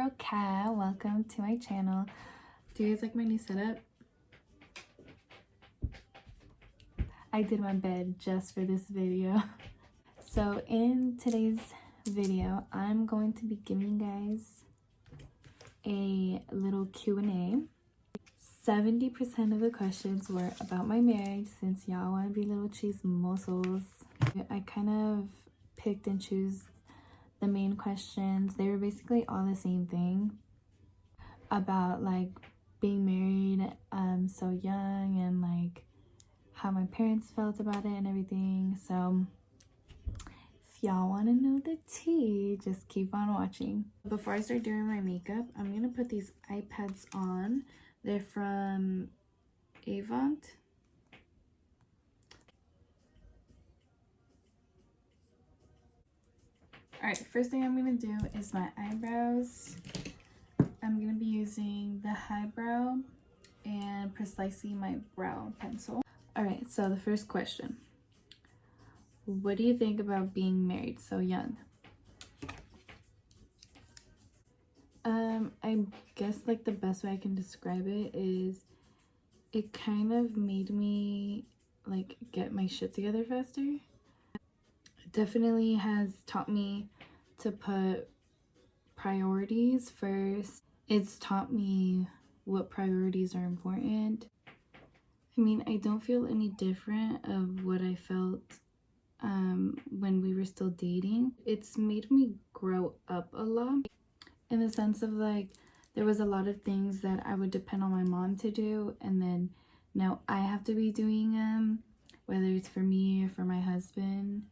girl Kat. Welcome to my channel. Do you guys like my new setup? I did my bed just for this video. So in today's video, I'm going to be giving you guys a little Q&A. 70% of the questions were about my marriage, since y'all want to be little chismosos. I kind of picked and choose the main questions. They were basically all the same thing, about like being married so young, and like how my parents felt about it and everything. So if y'all want to know the tea, just keep on watching. Before I start doing my makeup, I'm gonna put these eye pads on. They're from Avant. Alright, first thing I'm gonna do is my eyebrows. I'm gonna be using the highbrow and Precisely My Brow pencil. Alright, so the first question. What do you think about being married so young? I guess like the best way I can describe it is it kind of made me like get my shit together faster. It definitely has taught me to put priorities first. It's taught me what priorities are important. I mean, I don't feel any different of what I felt when we were still dating. It's made me grow up a lot, in the sense of like there was a lot of things that I would depend on my mom to do, and then now I have to be doing them, whether it's for me or for my husband.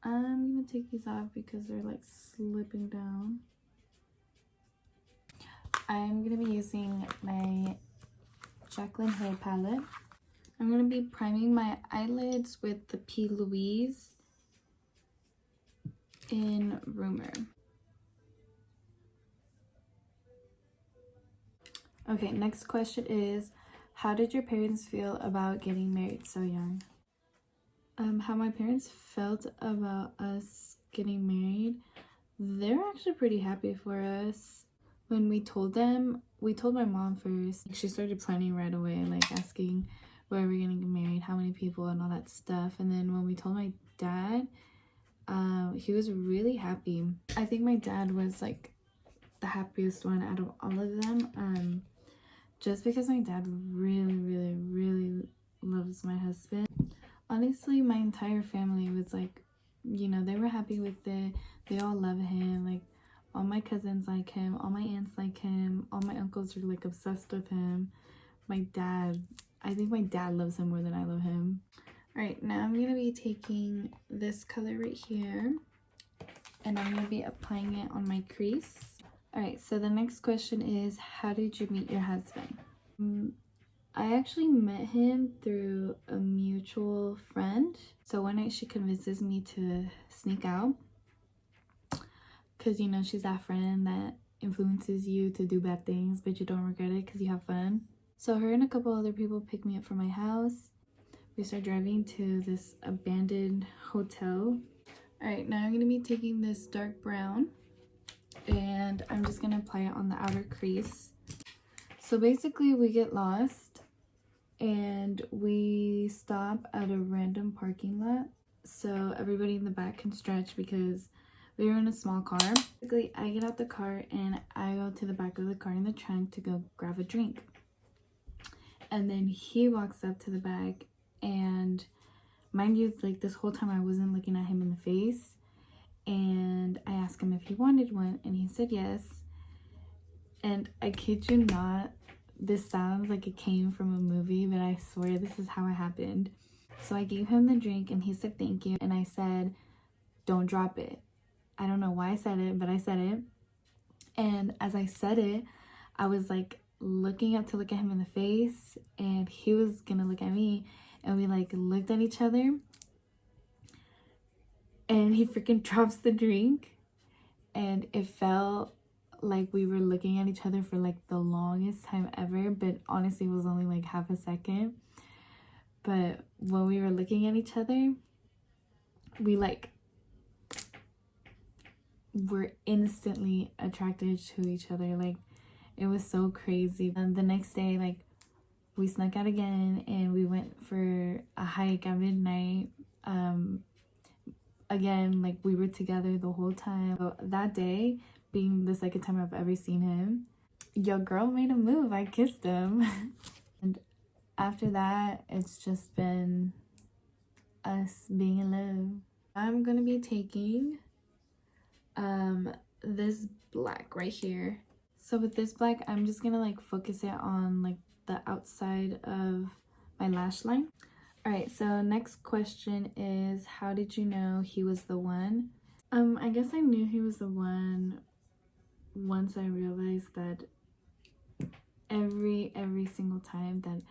I'm gonna take these off because they're like slipping down. I'm gonna be using my Jacklyn hair palette. I'm gonna be priming my eyelids with the Plouise in Rumor. Okay, next question is, how did your parents feel about getting married so young? How my parents felt about us getting married, they're actually pretty happy for us. When we told them, we told my mom first. She started planning right away, like asking where we're gonna get married, how many people, and all that stuff. And then when we told my dad, he was really happy. I think my dad was like the happiest one out of all of them, just because my dad really loves my husband. Honestly, my entire family was like, you know, they were happy with it. They all love him. Like, all my cousins like him, all my aunts like him, all my uncles are like obsessed with him. My dad, I think my dad loves him more than I love him. All right, now I'm gonna be taking this color right here, and I'm gonna be applying it on my crease. All right, so the next question is, how did you meet your husband? I actually met him through a mutual friend. So one night she convinces me to sneak out, because, you know, she's that friend that influences you to do bad things, but you don't regret it because you have fun. So her and a couple other people picked me up from my house. We start driving to this abandoned hotel. All right, now I'm going to be taking this dark brown, and I'm just going to apply it on the outer crease. So basically we get lost and we stop at a random parking lot so everybody in the back can stretch, because we were in a small car. Basically, I get out the car and I go to the back of the car in the trunk to go grab a drink. And then he walks up to the back, and mind you, like this whole time I wasn't looking at him in the face. And I asked him if he wanted one, and he said yes. And I kid you not, this sounds like it came from a movie, but I swear this is how it happened. So I gave him the drink and he said thank you, and I said, don't drop it. I don't know why I said it, but I said it. And as I said it, I was like looking up to look at him in the face, and he was gonna look at me, and we like looked at each other, and he freaking drops the drink, and it felt like we were looking at each other for like the longest time ever, but honestly it was only like half a second. But when we were looking at each other, we like were instantly attracted to each other. Like, it was so crazy. And the next day, like, we snuck out again and we went for a hike at midnight. Again, like, we were together the whole time. So that day being the second time I've ever seen him, your girl made a move. I kissed him. And after that, it's just been us being in love. I'm gonna be taking this black right here. So with this black, I'm just gonna like focus it on like the outside of my lash line. All right, so next question is, how did you know he was the one? I guess I knew he was the one once I realized that every single time that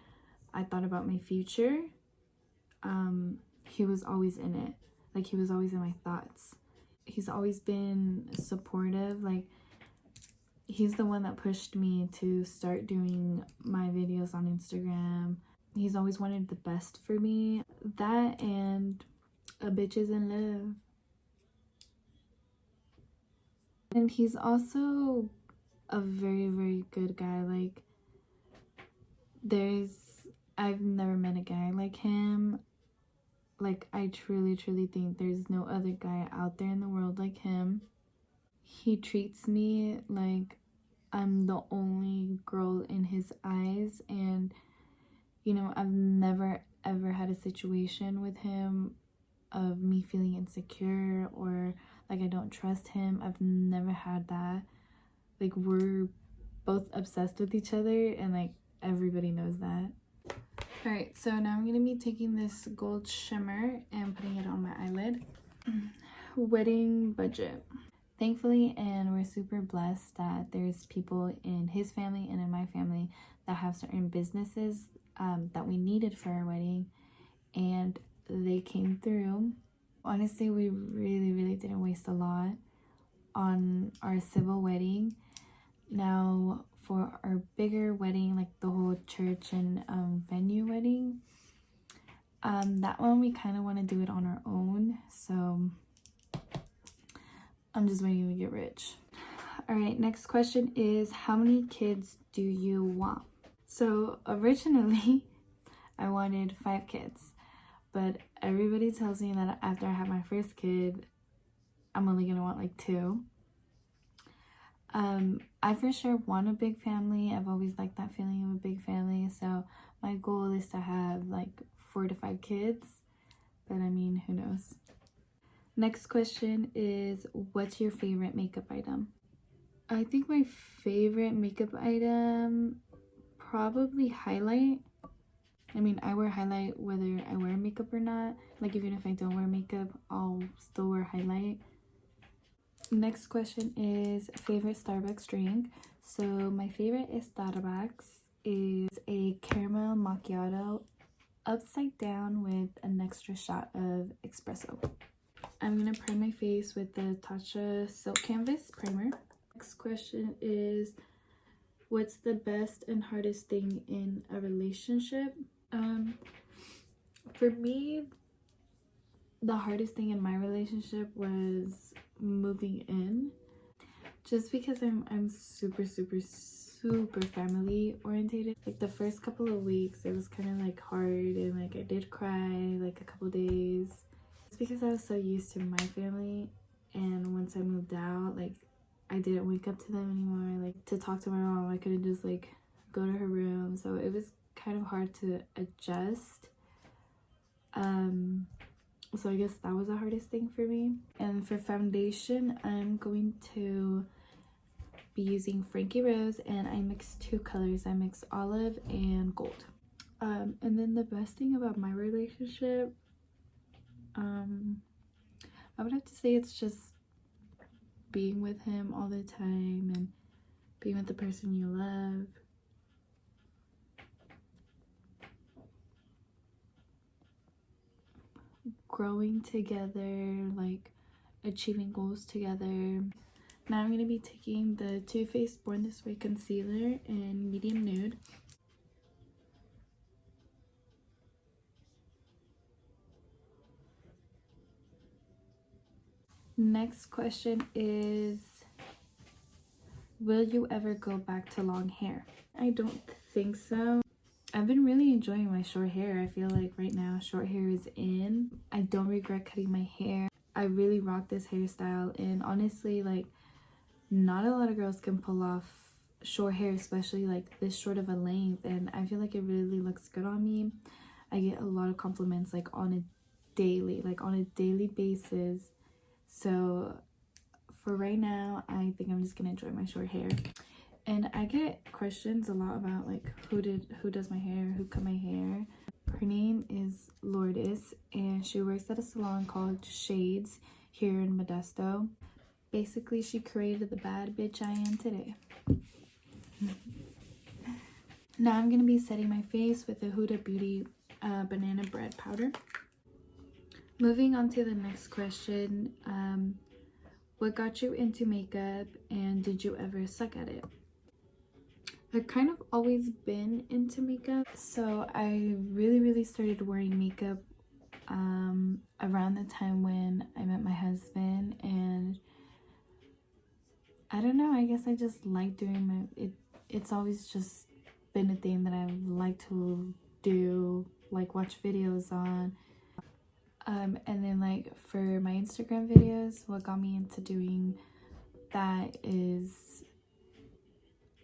I thought about my future, he was always in it. Like, he was always in my thoughts. He's always been supportive. Like, he's the one that pushed me to start doing my videos on Instagram. He's always wanted the best for me. That and a bitch is in love. And he's also a very good guy. Like, I've never met a guy like him. Like, I truly think there's no other guy out there in the world like him. He treats me like I'm the only girl in his eyes, and you know, I've never ever had a situation with him of me feeling insecure or like I don't trust him. I've never had that. Like, we're both obsessed with each other, and like everybody knows that. All right, so now I'm gonna be taking this gold shimmer and putting it on my eyelid. Wedding budget. Thankfully, and we're super blessed that there's people in his family and in my family that have certain businesses that we needed for our wedding, and they came through. Honestly, we really didn't waste a lot on our civil wedding. Now, for our bigger wedding, like the whole church and venue wedding, that one we kind of want to do it on our own, so I'm just waiting to get rich. All right, next question is, how many kids do you want? So originally I wanted 5 kids, but everybody tells me that after I have my first kid, I'm only gonna want like 2. I for sure want a big family. I've always liked that feeling of a big family, so my goal is to have like 4 to 5 kids, but I mean, who knows. Next question is, what's your favorite makeup item? I think my favorite makeup item, probably highlight. I mean, I wear highlight whether I wear makeup or not. Like, even if I don't wear makeup, I'll still wear highlight. Next question is, favorite Starbucks drink. So my favorite Starbucks is a caramel macchiato upside down with an extra shot of espresso. I'm gonna prime my face with the Tatcha Silk Canvas Primer. Next question is, what's the best and hardest thing in a relationship? For me, the hardest thing in my relationship was moving in, just because I'm super family orientated. Like, the first couple of weeks it was kind of like hard, and like I did cry like a couple days. It's because I was so used to my family, and once I moved out, like, I didn't wake up to them anymore. Like, to talk to my mom, I couldn't just like go to her room, so it was kind of hard to adjust. So I guess that was the hardest thing for me. And for foundation, I'm going to be using Frankie Rose, and I mix 2 colors. I mix olive and gold. And then the best thing about my relationship, I would have to say it's just being with him all the time and being with the person you love. Growing together, like achieving goals together. Now I'm going to be taking the Too Faced Born This Way concealer in medium nude. Next question is, will you ever go back to long hair? I don't think so. I've been really enjoying my short hair. I feel like right now short hair is in. I don't regret cutting my hair. I really rock this hairstyle, and honestly, like, not a lot of girls can pull off short hair, especially like this short of a length, and I feel like it really looks good on me. I get a lot of compliments like on a daily basis. So for right now, I think I'm just gonna enjoy my short hair. And I get questions a lot about like who does my hair, who cut my hair. Her name is Laurel, and she works at a salon called Shades here in Modesto. Basically, she created the bad bitch I am today. Now I'm gonna be setting my face with the Huda Beauty banana bread powder. Moving on to the next question. What got you into makeup, and did you ever suck at it? I've kind of always been into makeup, so I really started wearing makeup around the time when I met my husband, and I don't know, I guess I just like doing it's always just been a thing that I like to do, like watch videos on. And then like for my Instagram videos, what got me into doing that is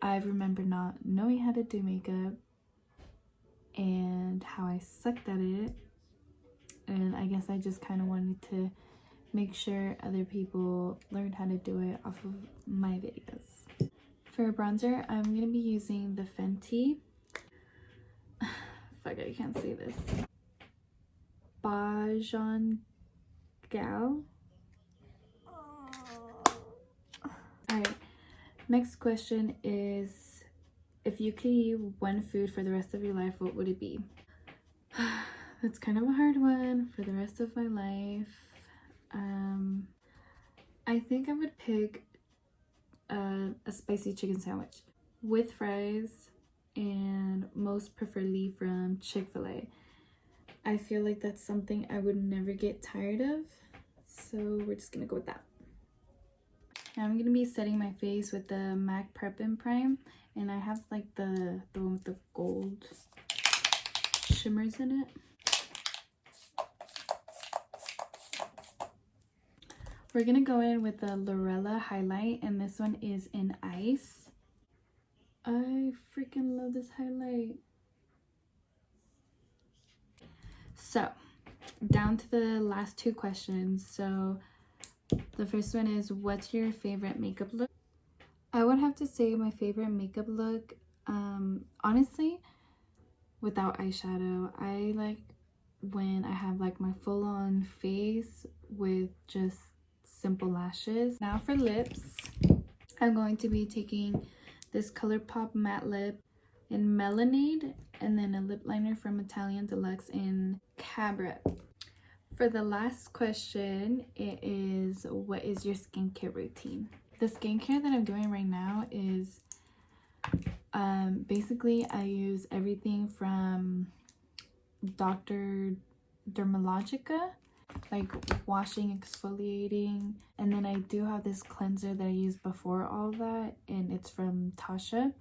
I remember not knowing how to do makeup and how I sucked at it, and I guess I just kind of wanted to make sure other people learned how to do it off of my videos. For bronzer, I'm going to be using the Fenty, fuck, I can't say this, bajan gyal. Alright, next question is, if you could eat one food for the rest of your life, what would it be? That's kind of a hard one. For the rest of my life, I think I would pick a spicy chicken sandwich with fries, and most preferably from Chick-fil-A. I feel like that's something I would never get tired of, so we're just gonna go with that. Now I'm gonna be setting my face with the MAC Prep and Prime, and I have like the one with the gold shimmers in it. We're gonna go in with the Laurel highlight, and this one is in Ice. I freaking love this highlight. So down to the last two questions. So the first one is, what's your favorite makeup look? I would have to say my favorite makeup look, honestly, without eyeshadow, I like when I have like my full-on face with just simple lashes. Now for lips, I'm going to be taking this Colourpop matte lip in Melonade, and then a lip liner from Italian Deluxe in Cabaret. For the last question, it is, what is your skincare routine? The skincare that I'm doing right now is basically I use everything from Dr. Dermalogica, like washing, exfoliating, and then I do have this cleanser that I used before all that, and it's from Tatcha.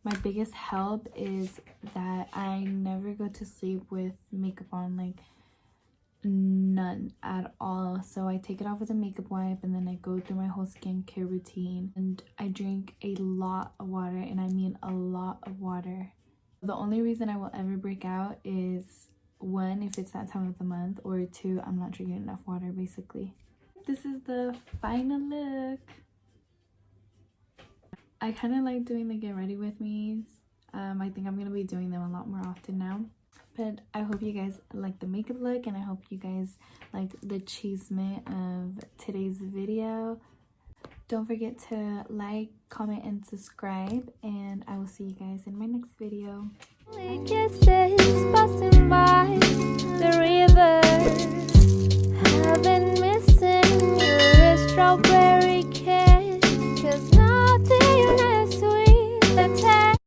My biggest help is that I never go to sleep with makeup on, like none at all. So I take it off with a makeup wipe, and then I go through my whole skincare routine, and I drink a lot of water, and I mean a lot of water. The only reason I will ever break out is, one, if it's that time of the month, or two, I'm not drinking enough water, basically. This is the final look. I kind of like doing the get ready with me's. I think I'm going to be doing them a lot more often now. But I hope you guys like the makeup look, and I hope you guys liked the achievement of today's video. Don't forget to like, comment, and subscribe, and I will see you guys in my next video. Bye.